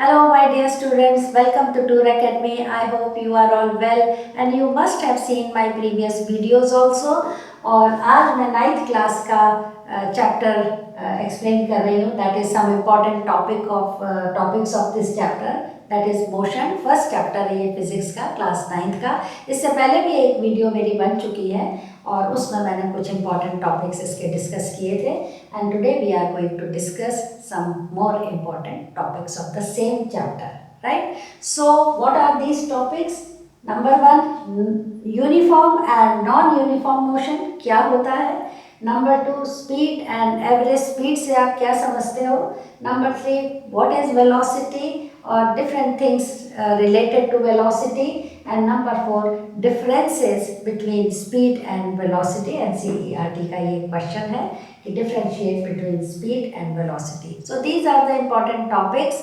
Hello, my dear students. Welcome to Tour Academy. I hope you are all well and you must have seen my previous videos also. और आज मैं 9th class का chapter explain कर रही हूँ. That is some important topics of this chapter. That is motion. First chapter है ये physics का, क्लास 9th का. इससे पहले भी एक वीडियो मेरी बन चुकी है और उसमें मैंने कुछ इंपॉर्टेंट टॉपिक्स इसके डिस्कस किए थे. And today we are going to discuss some more important topics of the same chapter. Right. So what are these topics? Number 1, uniform and non uniform motion क्या होता है. Number 2, speed and average speed से आप क्या समझते हो. Number 3, what is velocity और different things related to velocity. And number 4, differences between speed and velocity. NCERT का ये question है कि differentiate between speed and velocity. So these are the important topics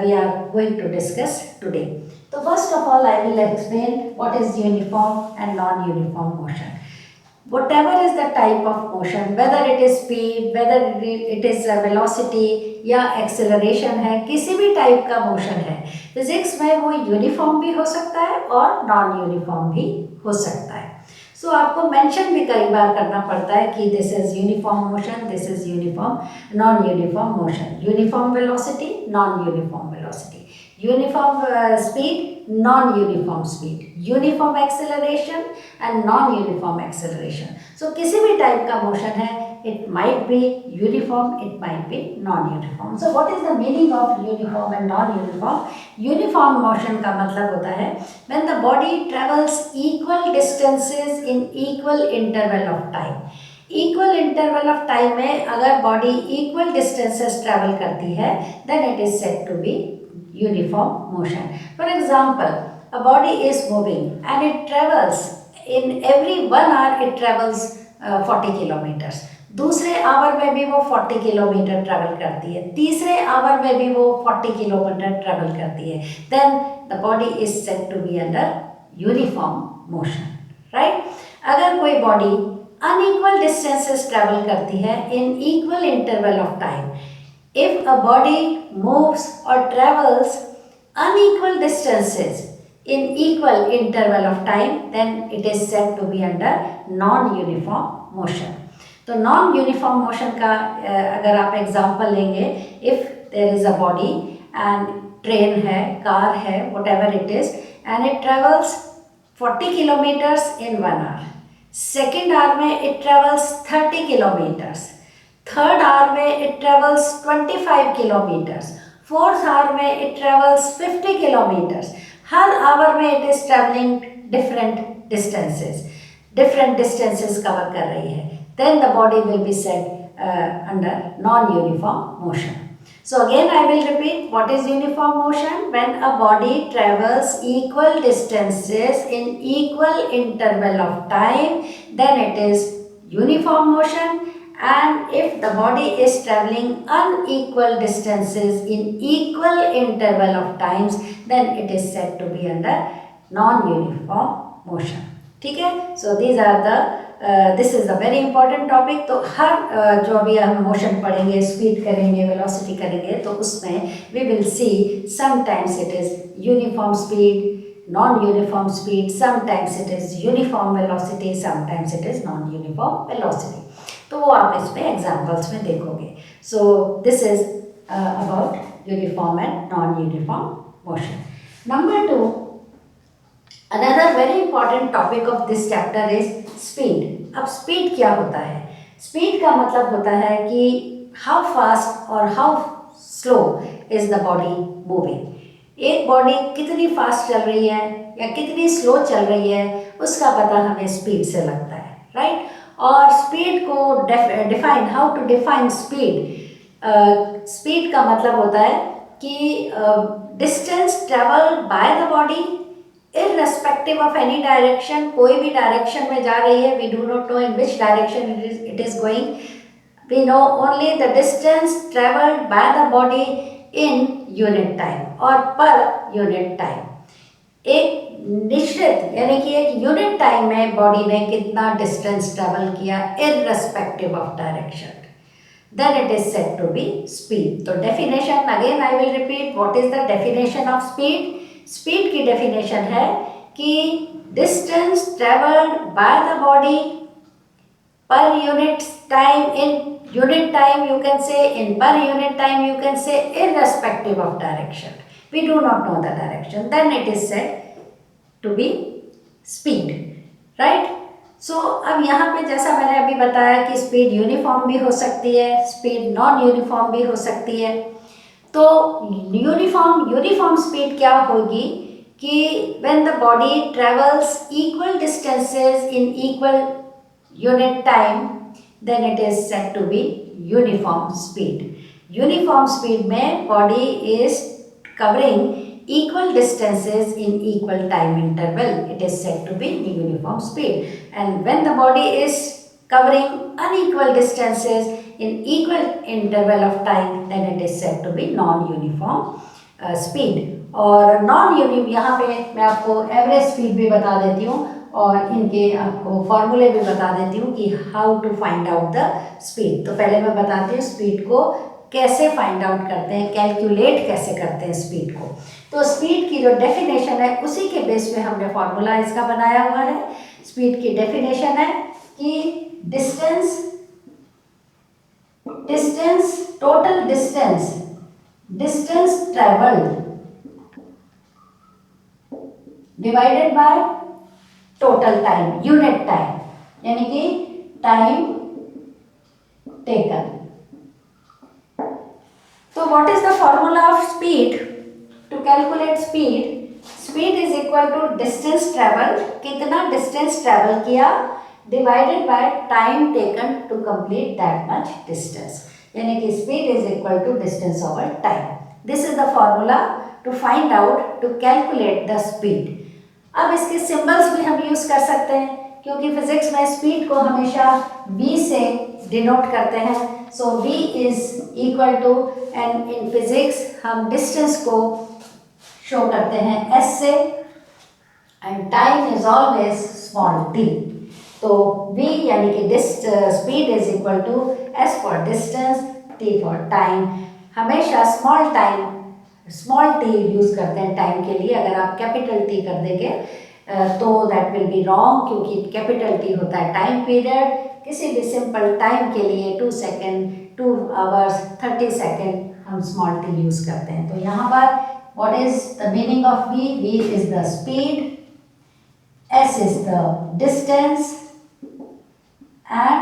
we are going to discuss today. So first of all, I will explain what is uniform and non-uniform motion. Whatever is the type of motion, whether it is speed, whether it is velocity या acceleration है, किसी भी type का motion है physics में, वो uniform भी हो सकता है और नॉन यूनिफॉर्म भी हो सकता है. सो आपको मेंशन भी कई बार करना पड़ता है कि this is uniform motion, this is uniform non uniform motion. Uniform velocity, non uniform velocity. Uniform speed, non uniform speed, uniform acceleration and non uniform acceleration. So किसी भी टाइप का मोशन है, it might be uniform, it might be non uniform. So what is the meaning of uniform and non uniform? Uniform motion का मतलब होता है when the body travels equal distances in equal interval of time. Equal interval of time में अगर body equal distances travel करती है then it is said to be uniform motion. For example, a body is moving and it travels in every 1 hour it travels 40 kilometers. दूसरे our में भी वो 40 kilometre travel करती है, तीसरे आवर में भी वो 40 किलोमीटर ट्रैवल करती है. Then the body is said to be under uniform motion. Right. अगर कोई बॉडी अनइक्वल डिस्टेंसेस ट्रैवल करती है in equal interval of time, if a body moves or travels unequal distances in equal interval of time, then it is said to be under non-uniform motion. तो non-uniform motion का अगर आप example लेंगे, if there is a body and train है, car है, whatever it is, and it travels 40 kilometers in 1 hour. Second hour में it travels 30 kilometers. Third hour में it travels 25 kilometres. Fourth hour में it travels 50 kilometres. हर hour में it is travelling different distances cover कर रही है. Then the body will be said under non uniform motion. So again I will repeat, what is uniform motion? When a body travels equal distances in equal interval of time, then it is uniform motion. And if the body is traveling unequal distances in equal interval of times, then it is said to be under non-uniform motion. ठीक है. So these are the this is a very important topic. तो हर जो अभी हम motion पढ़ेंगे, speed करेंगे, velocity करेंगे, तो उसमें we will see sometimes it is uniform speed, non-uniform speed, sometimes it is uniform velocity, sometimes it is non-uniform velocity. तो वो आप इसमें एग्जाम्पल्स में देखोगे. सो this is about uniform and non uniform motion. Number 2, another very important topic of this chapter is speed. अब speed क्या होता है? स्पीड का मतलब होता है कि हाउ फास्ट और how slow is the body moving. एक बॉडी कितनी फास्ट चल रही है या कितनी स्लो चल रही है, उसका पता हमें स्पीड से लगता है. राइट. और स्पीड को define, how to define speed. Speed का मतलब होता है कि distance travelled by the body irrespective of any direction. कोई भी डायरेक्शन में जा रही है, we do not know in which direction it is going. We know only the distance travelled by the body in unit time और per unit time. एक निश्चित यानी कि एक यूनिट टाइम में बॉडी ने कितना डिस्टेंस ट्रेवल किया irrespective of direction. then it is said to be speed. तो definition again I will repeat, what is the definition of speed? Speed की definition है कि distance traveled by the body per unit time, in unit time you can say, in per unit time you can say, irrespective of direction. We do not know the direction, then it is said to be speed, right? सो अब यहाँ पे जैसा मैंने अभी बताया कि speed uniform भी हो सकती है, स्पीड नॉन यूनिफॉर्म भी हो सकती है। तो यूनिफॉर्म स्पीड क्या होगी कि when the body travels equal distances in equal unit time, then it is said to be uniform speed. Uniform speed में body is covering equal distances in equal time interval, it is said to be uniform speed. And when the body is covering unequal distances in equal interval of time, then it is said to be non-uniform speed. और non-uniform, यहाँ पे मैं आपको average speed भी बता देती हूँ और इनके आपको फॉर्मूले भी बता देती हूँ कि how to find out the speed. तो पहले मैं बताती हूँ स्पीड को कैसे फाइंड आउट करते हैं, कैलकुलेट कैसे करते हैं स्पीड को। तो स्पीड की जो डेफिनेशन है उसी के बेस पे हमने फॉर्मूला इसका बनाया हुआ है। स्पीड की डेफिनेशन है कि total distance travelled divided by total time, unit time, यानी कि टाइम टेकन। तो what is the formula of speed? To calculate speed is equal to distance travel, कितना डिस्टेंस ट्रेवल किया, divided by time taken to complete that much distance, यानी कि speed is equal to distance over time. This is the formula to find out, to calculate the speed. अब इसके symbols भी हम use कर सकते हैं क्योंकि फिजिक्स में स्पीड को हमेशा v से डिनोट करते हैं। So v is equal to, and in physics हम डिस्टेंस को शो करते हैं s से, and time is always small t। तो v यानी कि speed is equal to s for distance, t for time. हमेशा स्मॉल t यूज करते हैं टाइम के लिए। अगर आप कैपिटल T कर देंगे तो दैट विल बी रॉन्ग, क्योंकि कैपिटल T होता है टाइम पीरियड। किसी भी सिंपल टाइम के लिए 2 सेकेंड, 2 आवर्स, 30 सेकेंड हम स्मॉल t यूज करते हैं। तो यहाँ पर what is the meaning of v? v is the speed, s is the distance and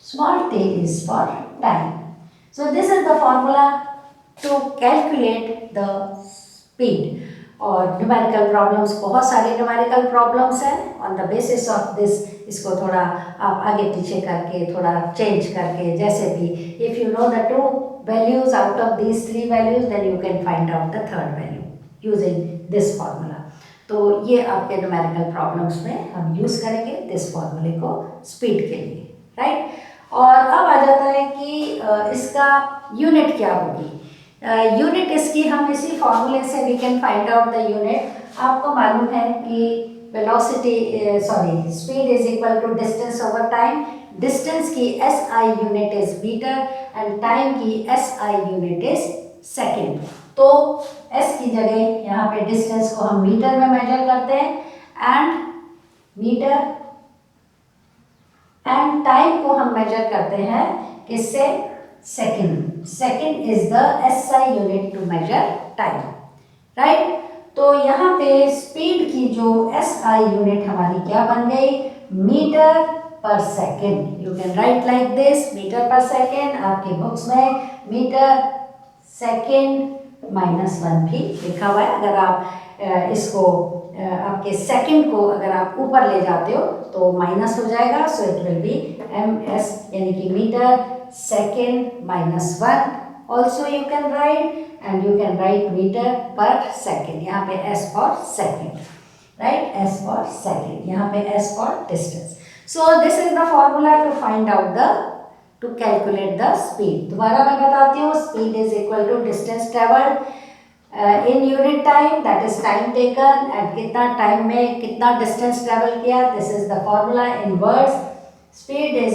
small t is for time. So this is the formula to calculate the speed. और numerical problems, बहुत सारे numerical problems हैं। On the basis of this इसको थोड़ा आप आगे पीछे करके, थोड़ा चेंज करके, जैसे भी, if you know the 2 values out of these 3 values, then you can find out the 3rd value using this formula. तो ये आपके न्यूमेरिकल प्रॉब्लम्स में हम यूज़ करेंगे दिस फार्मूले को स्पीड के लिए, राइट। और अब आ जाता है कि इसका यूनिट क्या होगी। यूनिट इसकी हम इसी फॉर्मूले से we can find out the unit. आपको मालूम है कि speed is equal to distance over time. Distance की SI unit is metre and time की SI यूनिट इज सेकेंड। तो S की जगह यहाँ पे डिस्टेंस को हम मीटर में मेजर करते हैं एंड टाइम को हम मेजर करते हैं किससे? Second is the SI unit to measure time, right. तो यहाँ पे स्पीड की जो SI यूनिट हमारी क्या बन गई? Metre per second. You can write like this, metre per second. आपके बुक्स में मीटर सेकेंड -1 भी लिखा हुआ है। अगर आप इसको आपके सेकेंड को अगर आप ऊपर ले जाते हो तो माइनस हो जाएगा। So it will be MS, यानी कि metre second -1। Also you can write, and you can write metre per second. यहाँ पे S for second, right, S for second, यहाँ पे S for distance. So this is the formula to find out to calculate the speed. दोबारा मैं बताती हूँ, speed is equal to distance travelled in unit time, that is time taken, and कितना time में कितना distance travel किया। This is the formula in words. Speed is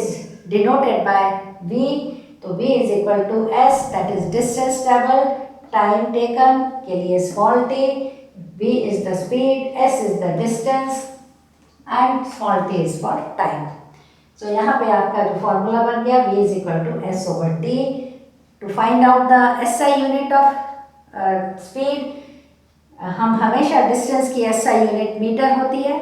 denoted by v. तो v is equal to s, that is distance traveled, time taken के लिए small t, v is the speed, s is the distance and small t is for time. So यहाँ पे आपका जो formula बन गया v is equal to s over t. To find out the SI unit of speed, हम हमेशा distance की SI unit metre होती है,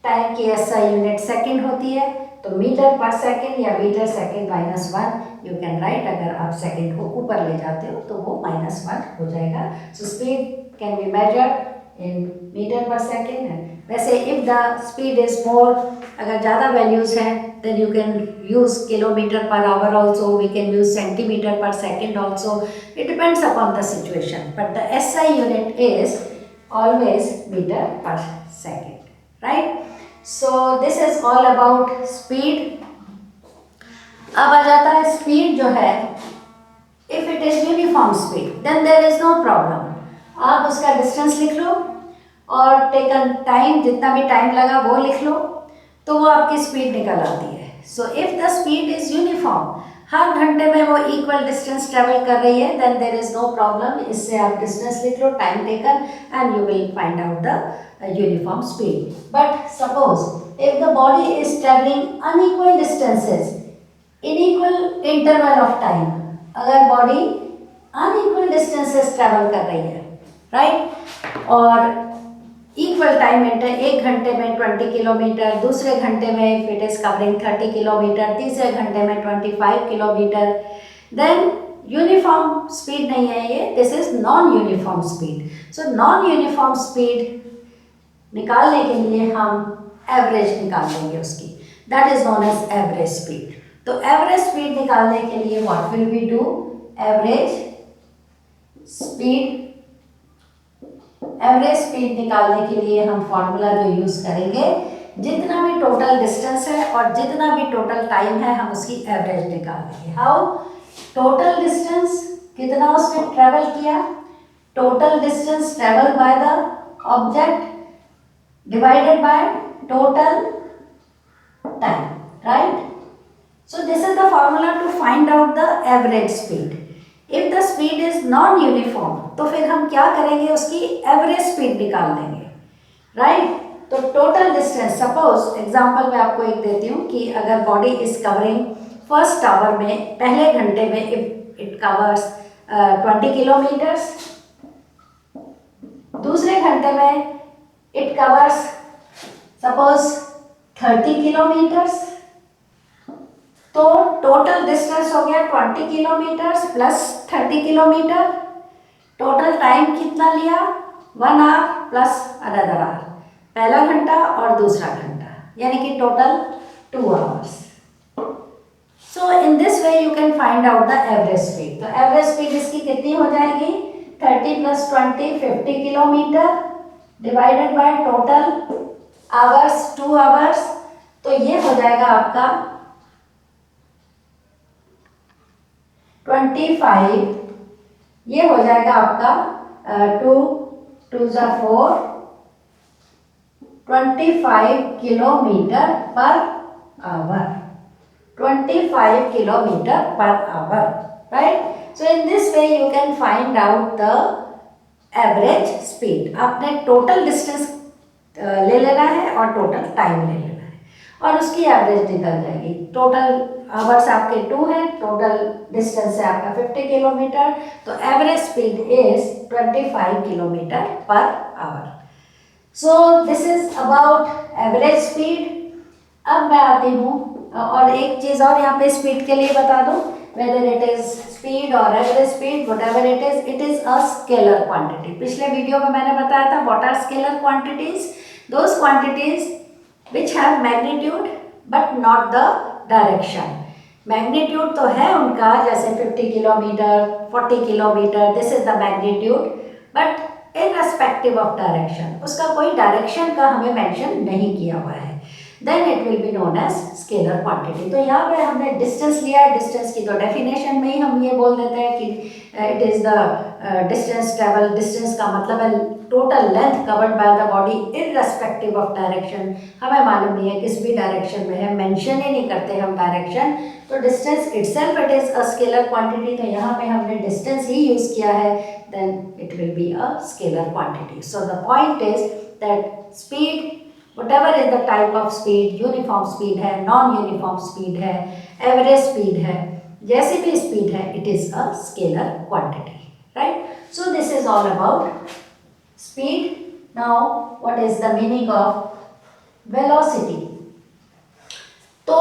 टाइम की SI यूनिट सेकंड होती है, तो मीटर पर सेकंड या metre second -1 you can write. अगर आप सेकंड को ऊपर ले जाते हो तो वो -1 हो जाएगा. So speed can be measured in metre per second. वैसे if the speed is more, अगर ज़्यादा वैल्यूज़ हैं then you can use kilometer per hour also, we can use centimeter per second also. It depends upon the situation, but the SI unit is always meter per second, right? So this is all about speed. अब आ जाता है speed जो है, if it is uniform speed then there is no problem. आप उसका distance लिख लो और taken time, जितना भी टाइम लगा वो लिख लो, तो वो आपकी स्पीड निकल आती है. So if the speed is uniform, हर घंटे में वो इक्वल डिस्टेंस ट्रेवल कर रही है, then there is no problem. इससे आप डिस्टेंस लिख लो, time taken, and you will find out the uniform speed. But suppose if the body is travelling unequal distances in equal interval of time, अगर body unequal distances travel कर रही है, right, और equal time inter, एक घंटे में 20 kilometre, दूसरे घंटे में if it is covering 30 kilometre, तीसरे घंटे में 25 किलोमीटर, देन यूनिफॉर्म स्पीड नहीं है ये, this is non uniform speed. So non uniform speed निकालने के लिए हम एवरेज निकाल लेंगे उसकी, that is non as average speed. तो एवरेज स्पीड निकालने के लिए what will we do, average speed. Average speed निकालने के लिए हम फॉर्मूला जो यूज करेंगे, जितना भी टोटल डिस्टेंस है और जितना भी टोटल टाइम है, हम उसकी एवरेज निकाल लेंगे. हाउ, टोटल डिस्टेंस कितना उसने ट्रेवल किया, total distance travel by the object divided by total time, right. So this is the formula to find out the average speed. If the speed is non uniform, तो फिर हम क्या करेंगे, उसकी average speed निकाल लेंगे, right. तो total distance, suppose example मैं आपको एक देती हूँ कि अगर body is covering first hour में, पहले घंटे में इट कवर्स 20 किलोमीटर्स, दूसरे घंटे में इट कवर्स सपोज 30 किलोमीटर्स, तो टोटल डिस्टेंस हो गया 20 kilometres plus 30 kilometre. Total time कितना लिया, 1 आवर प्लस अनदर आवर, पहला घंटा और दूसरा घंटा, यानी कि total 2 hours. So in this way you can find out the average speed. तो एवरेज स्पीड इसकी कितनी हो जाएगी, 30 + 20 50 kilometre divided by total hours 2 hours, तो ये हो जाएगा आपका 25, ये हो जाएगा आपका 2 2 × 4 25 kilometre per our, 25 kilometre per our, right. So in this way you can find out the average speed. आपने टोटल डिस्टेंस ले लेना है और टोटल टाइम ले लेना है, और उसकी एवरेज निकल जाएगी. टोटल आवर्स आपके 2 हैं, टोटल डिस्टेंस है आपका 50 किलोमीटर, तो average speed is 25 kilometre per our. So this is about average speed. अब मैं आती हूँ और एक चीज़ और यहाँ पे स्पीड के लिए बता दूँ, whether it is speed or average speed, whatever it is a scalar quantity. पिछले वीडियो में मैंने बताया था what are scalar quantities, those quantities which have magnitude but not the direction. Magnitude तो है उनका, जैसे 50 kilometre 40 kilometre, this is the magnitude, but irrespective of direction, उसका कोई डायरेक्शन का हमें मेंशन नहीं किया हुआ है. then it will be known as scalar quantity. तो यहाँ पे हमने distance लिया है, distance की तो definition में ही हम ये बोल देते हैं कि it is the distance travel. distance का मतलब है total length covered by the body irrespective of direction. हमें मालूम नहीं है किस भी direction में है, mention ही नहीं करते हम direction. तो distance itself it is a scalar quantity. तो यहाँ पे हमने distance ही use किया है, then it will be a scalar quantity. So the point is that speed, whatever is the type of speed, uniform speed है, non uniform speed है, average speed है, जैसी भी स्पीड है, it is a scalar quantity, right? So this is all about speed. Now what is the meaning of velocity? तो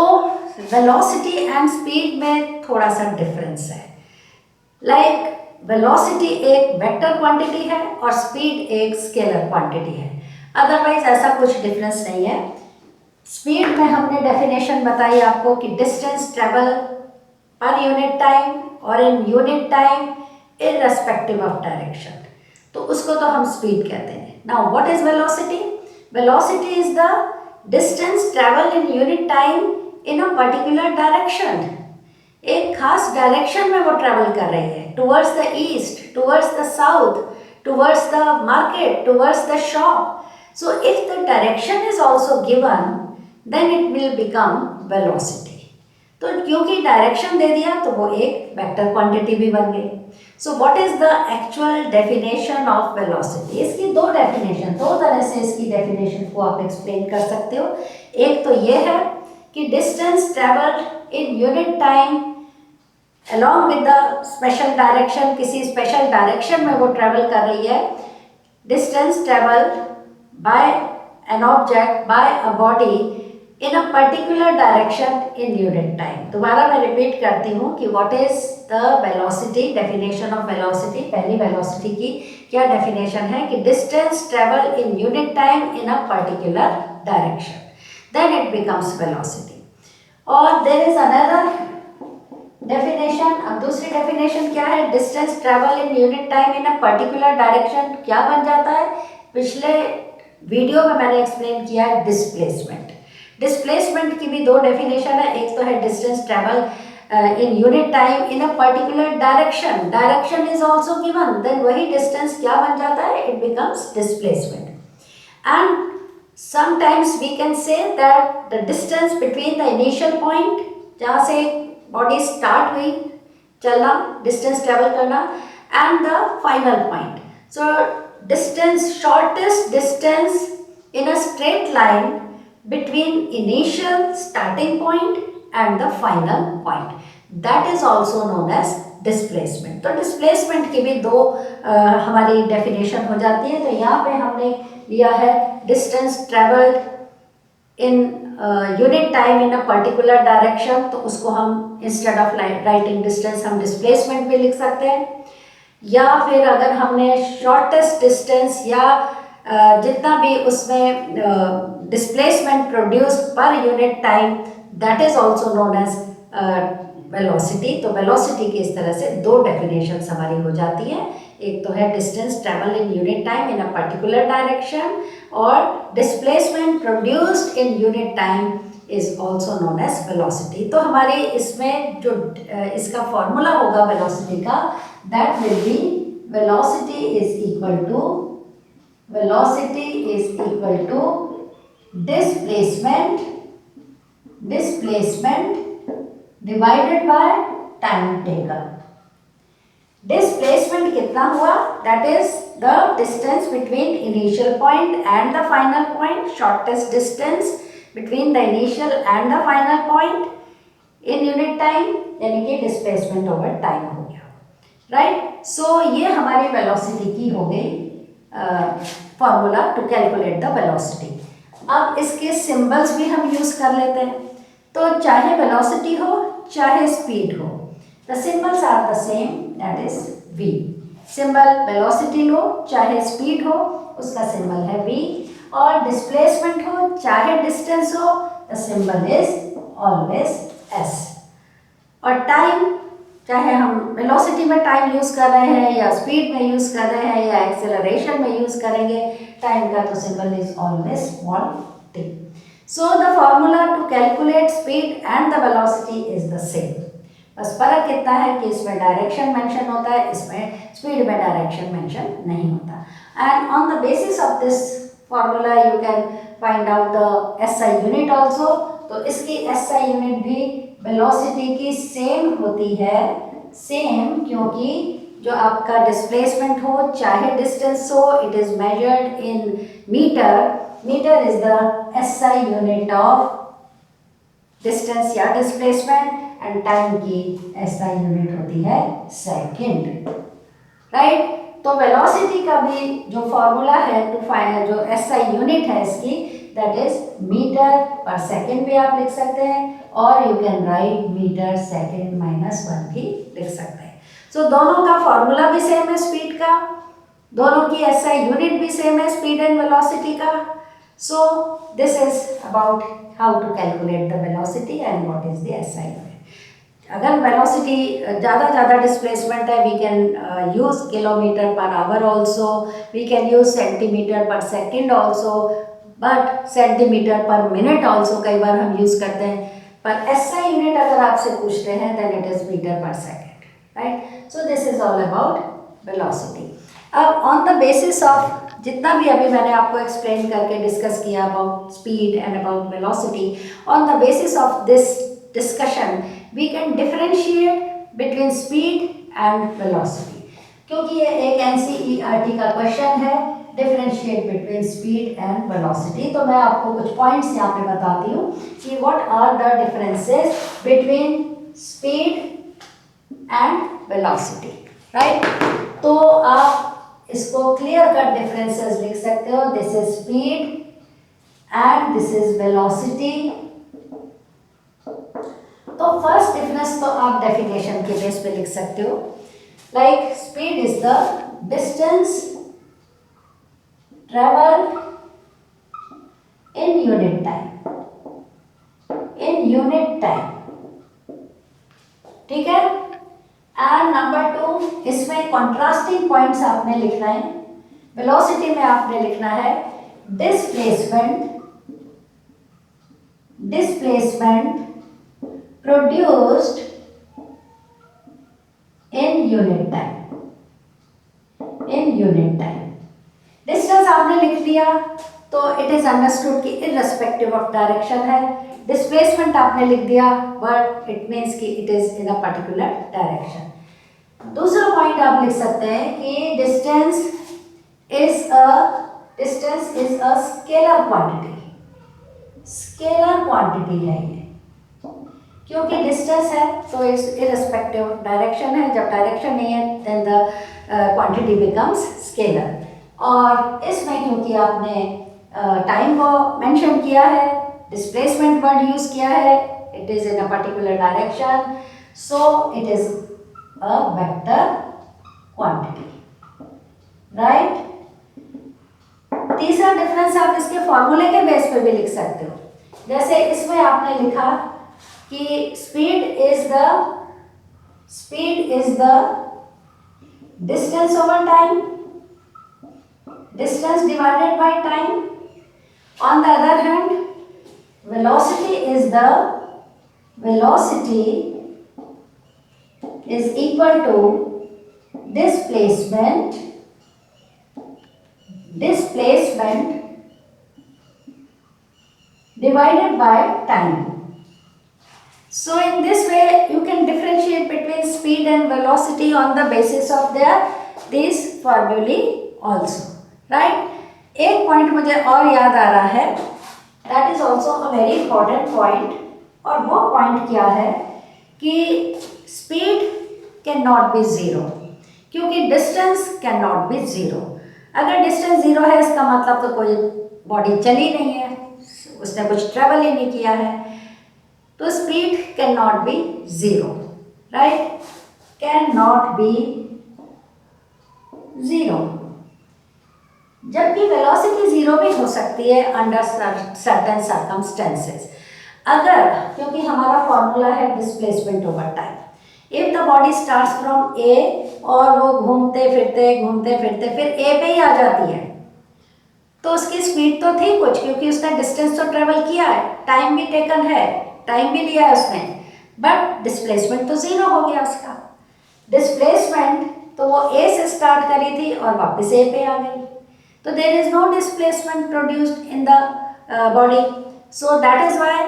velocity and speed में थोड़ा सा डिफरेंस है. लाइक वेलोसिटी एक वेक्टर क्वांटिटी है और स्पीड एक स्केलर क्वांटिटी है. अदरवाइज ऐसा कुछ डिफरेंस नहीं है. स्पीड में हमने डेफिनेशन बताई आपको कि डिस्टेंस ट्रेवल पर यूनिट टाइम और in unit time irrespective of direction, तो उसको तो हम स्पीड कहते हैं. Now what is velocity? Velocity is the distance travel in unit time in a particular direction. एक खास डायरेक्शन में वो ट्रेवल कर रही है, towards the east, towards the south, towards the market, towards the shop. So if the direction is also given, then it will become velocity. तो क्योंकि direction दे दिया तो वो एक वेक्टर क्वांटिटी भी बन गई. So what is the actual definition of velocity? इसकी दो डेफिनेशन, दो तरह से इसकी डेफिनेशन को आप एक्सप्लेन कर सकते हो. एक तो ये है कि distance travelled in unit time along with the special direction, किसी स्पेशल डायरेक्शन में वो ट्रेवल कर रही है. Distance travelled by an object, by a body in a particular direction in unit time. दोबारा मैं रिपीट करती हूँ कि what is the velocity, definition of velocity. पहली velocity की क्या definition है कि distance travel in unit time in a particular direction, then it becomes velocity. और there is another definition. अब दूसरी definition क्या है? distance travel in unit time in a particular direction क्या बन जाता है? पिछले वीडियो में मैंने एक्सप्लेन किया है डिस्प्लेसमेंट. डिस्प्लेसमेंट की भी दो डेफिनेशन है. एक तो है distance travel in unit time in a particular direction, direction is also given, then वही डिस्टेंस क्या बन जाता है? It becomes displacement. And sometimes we can say that the distance between the initial point, जहाँ से बॉडी स्टार्ट हुई चलना, डिस्टेंस ट्रेवल करना, and the final point. So distance, shortest distance in a straight line between initial starting point and the final point, that is also known as displacement. तो displacement की भी दो हमारी definition हो जाती है. तो यहाँ पे हमने लिया है distance traveled in unit time in a particular direction, तो उसको हम instead of writing distance हम displacement भी लिख सकते हैं. या फिर अगर हमने शॉर्टेस्ट डिस्टेंस या जितना भी उसमें displacement produced per unit time, that is also known as velocity. तो वेलोसिटी की इस तरह से दो डेफिनेशंस हमारी हो जाती हैं. एक तो है distance travel in unit time in a particular direction, और displacement produced in unit time is also known as velocity. तो हमारे इसमें जो इसका फॉर्मूला होगा वेलोसिटी का, that will be velocity is equal to displacement divided by time taken. Displacement कितना हुआ? That is the distance between initial point and the final point, shortest distance between the initial and the final point in unit time, यानी कि displacement over time हो गया, right? सो ये हमारी velocity की हो गई formula to calculate the velocity. अब इसके सिंबल्स भी हम यूज़ कर लेते हैं. तो चाहे वेलोसिटी हो चाहे स्पीड हो, the symbols are the same, that is v. Symbol velocity लो चाहे स्पीड हो, उसका सिंबल है v. और डिस्प्लेसमेंट हो चाहे डिस्टेंस हो, the symbol is always s. और टाइम, चाहे हम वेलोसिटी में टाइम यूज़ कर रहे हैं या स्पीड में यूज़ कर रहे हैं या एक्सेलरेशन में यूज़ करेंगे, टाइम का तो symbol is always small t. So the formula to calculate speed and the velocity is the same. बस फर्क कितना है कि इसमें डायरेक्शन मेंशन होता है, इसमें स्पीड में डायरेक्शन मेंशन नहीं होता. And on the basis of this formula you can find out the SI unit also. तो इसकी SI यूनिट भी वेलोसिटी की सेम होती है, सेम, क्योंकि जो आपका डिस्प्लेसमेंट हो चाहे डिस्टेंस हो, it is measured in metre. Metre is the SI unit of distance या डिस्प्लेसमेंट, एंड टाइम की SI यूनिट होती है सेकंड. राइट. तो वेलोसिटी का भी जो फॉर्मूला है टू फाइंड, जो SI यूनिट है इसकी, that is metre per second भी आप लिख सकते हैं, और you can write metre second -1 भी लिख सकते हैं. सो दोनों का फॉर्मूला भी सेम है स्पीड का, दोनों की SI यूनिट भी सेम है स्पीड एंड वेलोसिटी का. So this is about how to calculate the velocity and what is the SI unit. अगर वेलोसिटी ज़्यादा डिस्प्लेसमेंट है, we can use kilometre per hour also, we can use centimetre per second also, but centimetre per minute also कई बार हम use करते हैं. पर SI unit अगर आपसे पूछते हैं then it is metre per second. Right. So this is all about velocity. अब ऑन द बेसिस ऑफ जितना भी अभी मैंने आपको एक्सप्लेन करके डिस्कस किया about speed and about velocity, on the basis of this discussion we can differentiate between speed and velocity. क्योंकि ये एक NCERT का क्वेश्चन है, differentiate between speed and velocity. तो मैं आपको कुछ पॉइंट्स यहाँ पे बताती हूँ कि what are the differences between speed and velocity. right? तो आप इसको clear cut differences लिख सकते हो. This is speed and this is velocity. तो फर्स्ट डिफरेंस तो आप डेफिनेशन के बेस पे लिख सकते हो. Like speed is the distance travel in unit time, in unit time. ठीक है. एंड नंबर 2, इसमें कॉन्ट्रास्टिंग पॉइंट्स आपने लिखना है. वेलोसिटी में आपने लिखना है displacement produced in unit time. in unit time. Distance आपने लिख लिया तो इट इज अंडरस्टूड कि इररिस्पेक्टिव ऑफ डायरेक्शन है. डिस्प्लेसमेंट आपने लिख दिया बट इट मीन्स कि it is in a particular direction. दूसरा पॉइंट आप लिख सकते हैं कि distance is a scalar quantity. Scalar quantity है ये, क्योंकि डिस्टेंस है तो इस इररिस्पेक्टिव ऑफ डायरेक्शन है. जब डायरेक्शन नहीं है then the quantity becomes scalar. और इसमें क्योंकि आपने टाइम को मेंशन किया है, डिस्प्लेसमेंट वर्ड यूज किया है, it is in a particular direction, so it is a vector quantity. Right. तीसरा डिफरेंस आप इसके फॉर्मूले के बेस पे भी लिख सकते हो. जैसे इसमें आपने लिखा कि speed is the distance over time, distance divided by time. On the other hand velocity is equal to displacement divided by time. So in this way you can differentiate between speed and velocity on the basis of these formulae also. Right? एक point मुझे और याद आ रहा है, that is also a very important point. और वो point क्या है कि speed cannot be zero, क्योंकि distance cannot be zero. अगर डिस्टेंस जीरो है इसका मतलब तो कोई बॉडी चली नहीं है, उसने कुछ ट्रेवल ही नहीं किया है. तो speed can not be zero. Right. Can not be zero. जबकि वेलोसिटी जीरो भी हो सकती है अंडर सर्टेन सर्कमस्टेंसेस. अगर, क्योंकि हमारा फॉर्मूला है displacement over time. If the body starts from A और वो घूमते फिरते फिर ए पे ही आ जाती है, तो उसकी स्पीड तो थी कुछ, क्योंकि उसने डिस्टेंस तो ट्रेवल किया है, टाइम भी टेकन है, टाइम भी लिया है उसने, बट डिस्प्लेसमेंट तो ज़ीरो हो गया उसका। डिस्प्लेसमेंट तो वो ए से स्टार्ट करी थी और वापस ए पे आ गई, तो there is no displacement produced in the body. So that is why,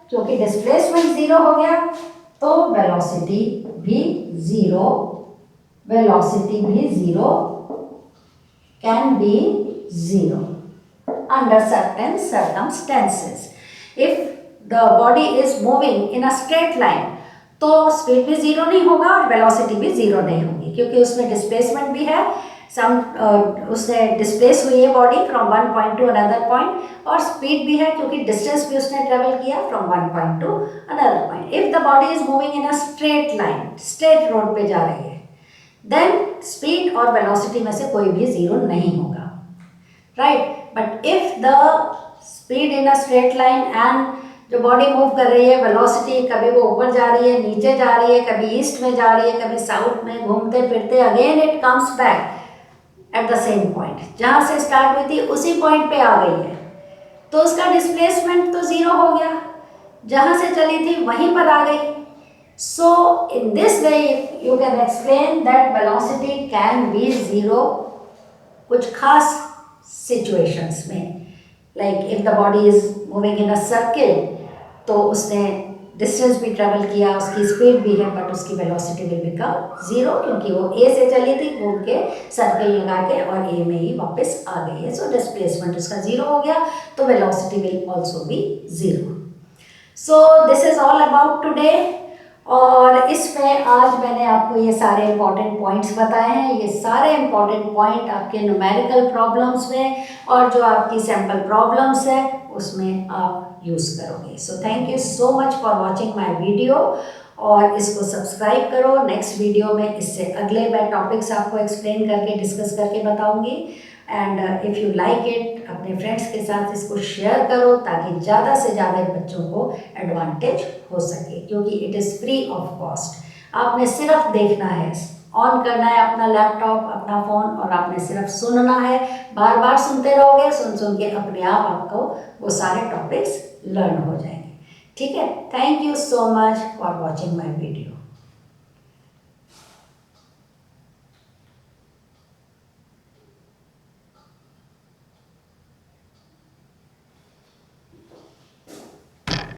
क्योंकि डिस्प्लेसमेंट ज़ीरो हो गया तो वेलोसिटी भी ज़ीरो, वेलोसिटी भी zero, can be zero under certain circumstances. If the body is moving in a straight line, तो speed भी zero नहीं होगा और वेलोसिटी भी ज़ीरो नहीं होगी, क्योंकि उसमें डिस्प्लेसमेंट भी है, उसने डिस्प्लेस हुई है body from one point two another point, और स्पीड भी है क्योंकि डिस्टेंस भी उसने ट्रेवल किया from one point two another point. If the body is moving in a straight line, straight road पे जा रही है, देन स्पीड और वेलोसिटी में से कोई भी ज़ीरो नहीं होगा, right. But if the speed in a straight line and जो बॉडी मूव कर रही है, वेलोसिटी कभी वो ऊपर जा रही है, नीचे जा रही है, कभी ईस्ट में जा रही है, कभी साउथ में, घूमते फिरते again it comes back at the same point, जहाँ से स्टार्ट हुई थी उसी पॉइंट पे आ गई है, तो उसका डिस्प्लेसमेंट तो ज़ीरो हो गया, जहाँ से चली थी वहीं पर आ गई। So in this way you can explain that velocity can be zero कुछ खास सिचुएशंस में, like if the body is moving in a circle, तो उसने डिस्टेंस भी ट्रेवल किया, उसकी स्पीड भी है, बट उसकी वेलोसिटी विल बिकम ज़ीरो, क्योंकि वो ए से चली थी घूम के सर्किल लगा के और ए में ही वापस आ गई है, सो डिस्प्लेसमेंट उसका ज़ीरो हो गया, तो velocity will also be zero. So this is all about today, और इसमें आज मैंने आपको ये सारे इंपॉर्टेंट पॉइंट्स बताए हैं। ये सारे इंपॉर्टेंट पॉइंट आपके न्यूमेरिकल प्रॉब्लम्स में और जो आपकी सैम्पल प्रॉब्लम्स है उसमें आप यूज़ करोगे। So thank you so much for watching my video, और इसको सब्सक्राइब करो। नेक्स्ट वीडियो में इससे अगले मैं टॉपिक्स आपको एक्सप्लेन करके डिस्कस करके बताऊँगी। And if you like it, अपने फ्रेंड्स के साथ इसको शेयर करो, ताकि ज़्यादा से ज़्यादा बच्चों को एडवांटेज हो सके, क्योंकि it is free of cost. आपने सिर्फ देखना है, ऑन करना है अपना लैपटॉप, अपना फ़ोन, और आपने सिर्फ सुनना है, बार बार सुनते रहोगे, सुन सुन के अपने आप आपको वो सारे टॉपिक्स लर्न हो जाएंगे। ठीक है, thank you so much for watching my video.